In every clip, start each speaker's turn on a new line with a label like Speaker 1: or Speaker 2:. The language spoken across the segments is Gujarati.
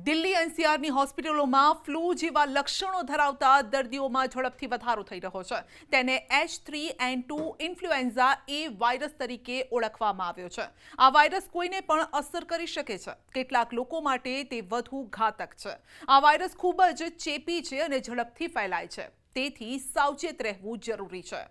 Speaker 1: દિલ્હી એનસીઆરની હોસ્પિટલોમાં ફ્લૂ જેવા લક્ષણો ધરાવતા દર્દીઓમાં ઝડપથી વધારો થઈ રહ્યો છે. તેને H3N2 ઇન્ફ્લુએન્ઝા એ વાયરસ તરીકે ઓળખવામાં આવ્યો છે. આ વાયરસ કોઈને પણ અસર કરી શકે છે. કેટલાક લોકો માટે તે વધુ ઘાતક છે. આ વાયરસ ખૂબ જ ચેપી છે અને ઝડપથી ફેલાય છે. તેથી સાવચેત રહેવું જરૂરી છે.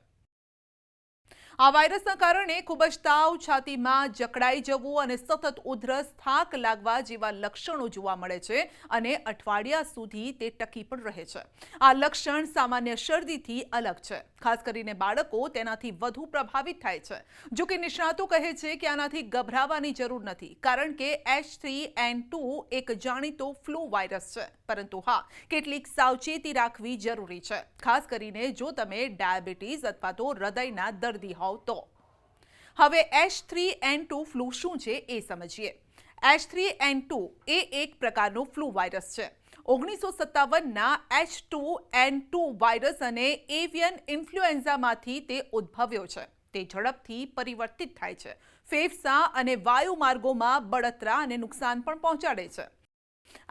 Speaker 1: આ વાયરસના કારણે ખૂબ જ તાવ, છાતીમાં જકડાઈ જવું અને સતત ઉધરસ, થાક લાગવા જેવા લક્ષણો જોવા મળે છે અને અઠવાડિયા સુધી તે ટકી પણ રહે છે. આ લક્ષણ સામાન્ય શરદીથી અલગ છે. ખાસ કરીને બાળકો તેનાથી વધુ પ્રભાવિત થાય છે. જો કે નિષ્ણાતો કહે છે કે આનાથી ગભરાવાની જરૂર નથી, કારણ કે H3N2 એક જાણીતો ફ્લૂ વાયરસ છે. પરંતુ હા, કેટલીક સાવચેતી રાખવી જરૂરી છે, ખાસ કરીને જો તમે ડાયાબિટીસ અથવા તો હૃદયના દર્દી હોવ તો. હવે H3N2 ફ્લૂ શું છે એ સમજીએ. H3N2 એ એક પ્રકારનો ફ્લૂ વાયરસ છે. 1957ના H2N2 વાયરસ અને એવિયન ઇન્ફ્લુએન્ઝામાંથી તે ઉદ્ભવ્યો છે. તે ઝડપથી પરિવર્તિત થાય છે, ફેફસા અને વાયુમાર્ગોમાં બળતરા અને નુકસાન પણ પહોંચાડે છે.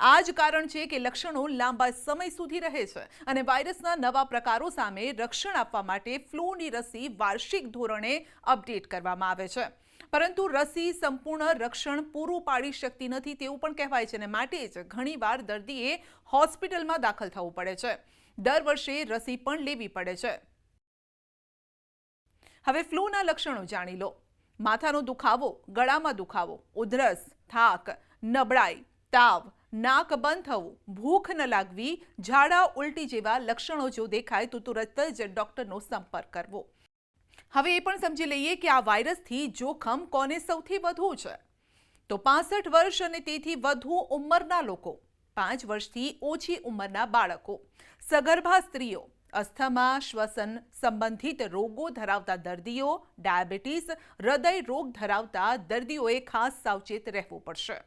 Speaker 1: આ જ કારણ છે કે લક્ષણો લાંબા સમય સુધી રહે છે અને વાયરસના નવા પ્રકારો સામે રક્ષણ આપવા માટે ફ્લૂની રસી વાર્ષિક ધોરણે અપડેટ કરવામાં આવે છે. પરંતુ રસી સંપૂર્ણ રક્ષણ પૂરું પાડી શકતી નથી તેવું પણ કહેવાય છે અને માટે જ ઘણીવાર દર્દીએ હોસ્પિટલમાં દાખલ થવું પડે છે. દર વર્ષે રસી પણ લેવી પડે છે. હવે ફ્લૂના લક્ષણો જાણી લો. માથાનો દુખાવો, ગળામાં દુખાવો, ઉધરસ, થાક, નબળાઈ, તાવ, નાક બંધ થવું, ભૂખ ન લાગવી, ઝાડા ઉલટી જેવા લક્ષણો જો દેખાય તો તુરંત જ ડોક્ટરનો સંપર્ક કરવો. હવે એ પણ સમજી લઈએ કે આ વાયરસથી જોખમ કોને સૌથી વધુ છે. તો 65 વર્ષ અને તેથી વધુ ઉંમરના લોકો, 5 વર્ષથી ઓછી ઉંમરના બાળકો, સગર્ભા સ્ત્રીઓ, અસ્થમા, શ્વસન સંબંધિત રોગો ધરાવતા દર્દીઓ, ડાયાબિટીસ, હૃદય રોગ ધરાવતા દર્દીઓએ ખાસ સાવચેત રહેવું પડશે.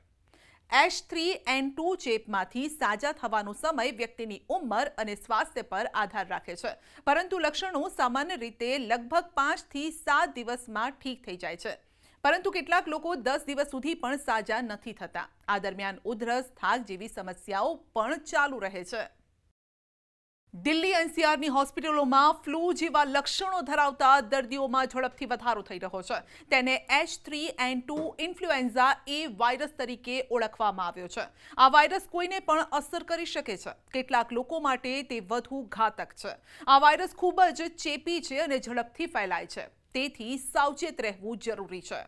Speaker 1: H3N2 ચેપમાંથી સાજા થવાનો સમય વ્યક્તિની ઉંમર અને સ્વાસ્થ્ય પર આધાર રાખે છે. પરંતુ લક્ષણો સામાન્ય રીતે લગભગ 5 થી 7 દિવસમાં ઠીક થઈ જાય છે. પરંતુ કેટલાક લોકો 10 દિવસ સુધી પણ સાજા નથી થતા. આ દરમિયાન ઉધરસ, થાક જેવી સમસ્યાઓ પણ ચાલુ રહે છે. દિલ્હી એનસીઆરની હોસ્પિટલોમાં ફ્લૂ જેવા લક્ષણો ધરાવતા દર્દીઓમાં ઝડપથી વધારો થઈ રહ્યો છે. તેને H3N2 ઇન્ફ્લુએન્ઝા એ વાયરસ તરીકે ઓળખવામાં આવ્યો છે. આ વાયરસ કોઈને પણ અસર કરી શકે છે. કેટલાક લોકો માટે તે વધુ ઘાતક છે. આ વાયરસ ખૂબ જ ચેપી છે અને ઝડપથી ફેલાય છે. તેથી સાવચેત રહેવું જરૂરી છે.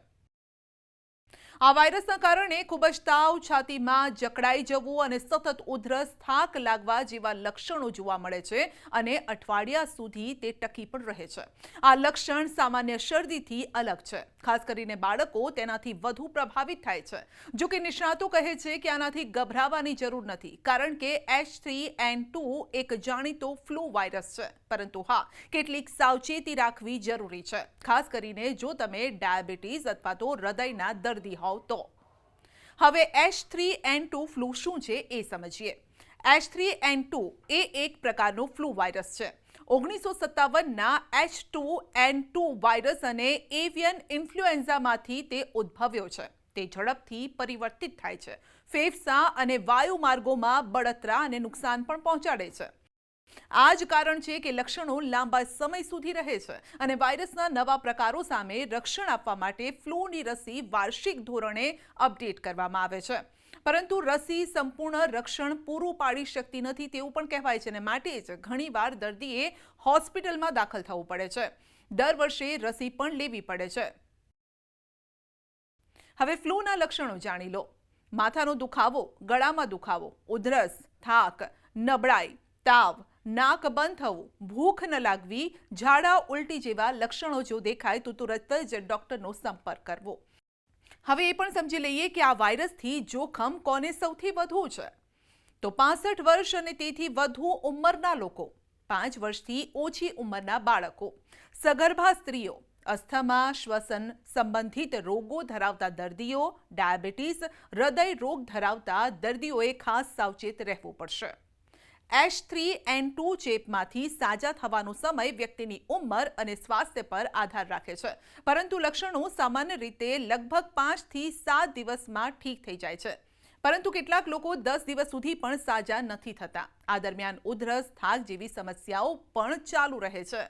Speaker 1: આ વાયરસના કારણે ખૂબ જ તાવ, છાતીમાં જકડાઈ જવું અને સતત ઉધરસ, થાક લાગવા જેવા લક્ષણો જોવા મળે છે અને અઠવાડિયા સુધી તે ટકી પણ રહે છે. આ લક્ષણ સામાન્ય શરદીથી અલગ છે. ખાસ કરીને બાળકો તેનાથી વધુ પ્રભાવિત થાય છે. જો કે નિષ્ણાતો કહે છે કે આનાથી ગભરાવાની જરૂર નથી, કારણ કે H3N2 એક જાણીતો ફ્લૂ વાયરસ છે. પરંતુ હા, કેટલીક સાવચેતી રાખવી જરૂરી છે, ખાસ કરીને જો તમે ડાયાબિટીસ અથવા તો હૃદયના દર્દી હોવ તો. હવે H3N2 ફ્લૂ શું છે એ સમજીએ. H3N2 એ એક પ્રકારનો ફ્લૂ વાયરસ છે. 1957ના H2N2 વાયરસ અને એવિયન ઇન્ફ્લુએન્ઝામાંથી તે ઉદ્ભવ્યો છે. તે ઝડપથી પરિવર્તિત થાય છે, ફેફસા અને વાયુમાર્ગોમાં બળતરા અને નુકસાન પણ પહોંચાડે છે. આ જ કારણ છે કે લક્ષણો લાંબા સમય સુધી રહે છે અને વાયરસના નવા પ્રકારો સામે રક્ષણ આપવા માટે ફ્લૂની રસી વાર્ષિક ધોરણે અપડેટ કરવામાં આવે છે. પરંતુ રસી સંપૂર્ણ રક્ષણ પૂરું પાડી શકતી નથી તેવું પણ કહેવાય છે અને માટે જ ઘણીવાર દર્દીએ હોસ્પિટલમાં દાખલ થવું પડે છે. દર વર્ષે રસી પણ લેવી પડે છે. હવે ફ્લૂના લક્ષણો જાણી લો. માથાનો દુખાવો, ગળામાં દુખાવો, ઉધરસ, થાક, નબળાઈ, તાવ, નાક બંધ થવું, ભૂખ ન લાગવી, ઝાડા ઉલટી જેવા લક્ષણો જો દેખાય તો તુરંત જ ડોક્ટરનો સંપર્ક કરવો. હવે એ પણ સમજી લઈએ કે આ વાયરસથી જોખમ કોને સૌથી વધુ છે. તો 65 વર્ષ અને તેથી વધુ ઉંમરના લોકો, 5 વર્ષથી ઓછી ઉંમરના બાળકો, સગર્ભા સ્ત્રીઓ, અસ્થમા, શ્વસન સંબંધિત રોગો ધરાવતા દર્દીઓ, ડાયાબિટીસ, હૃદય રોગ ધરાવતા દર્દીઓએ ખાસ સાવચેત રહેવું પડશે. H3N2 ચેપમાંથી સાજા થવાનો સમય વ્યક્તિની ઉંમર અને સ્વાસ્થ્ય પર આધાર રાખે છે. પરંતુ લક્ષણો સામાન્ય રીતે લગભગ 5 થી 7 દિવસમાં ઠીક થઈ જાય છે. પરંતુ કેટલાક લોકો 10 દિવસ સુધી પણ સાજા નથી થતા. આ દરમિયાન ઉધરસ, થાક જેવી સમસ્યાઓ પણ ચાલુ રહે છે.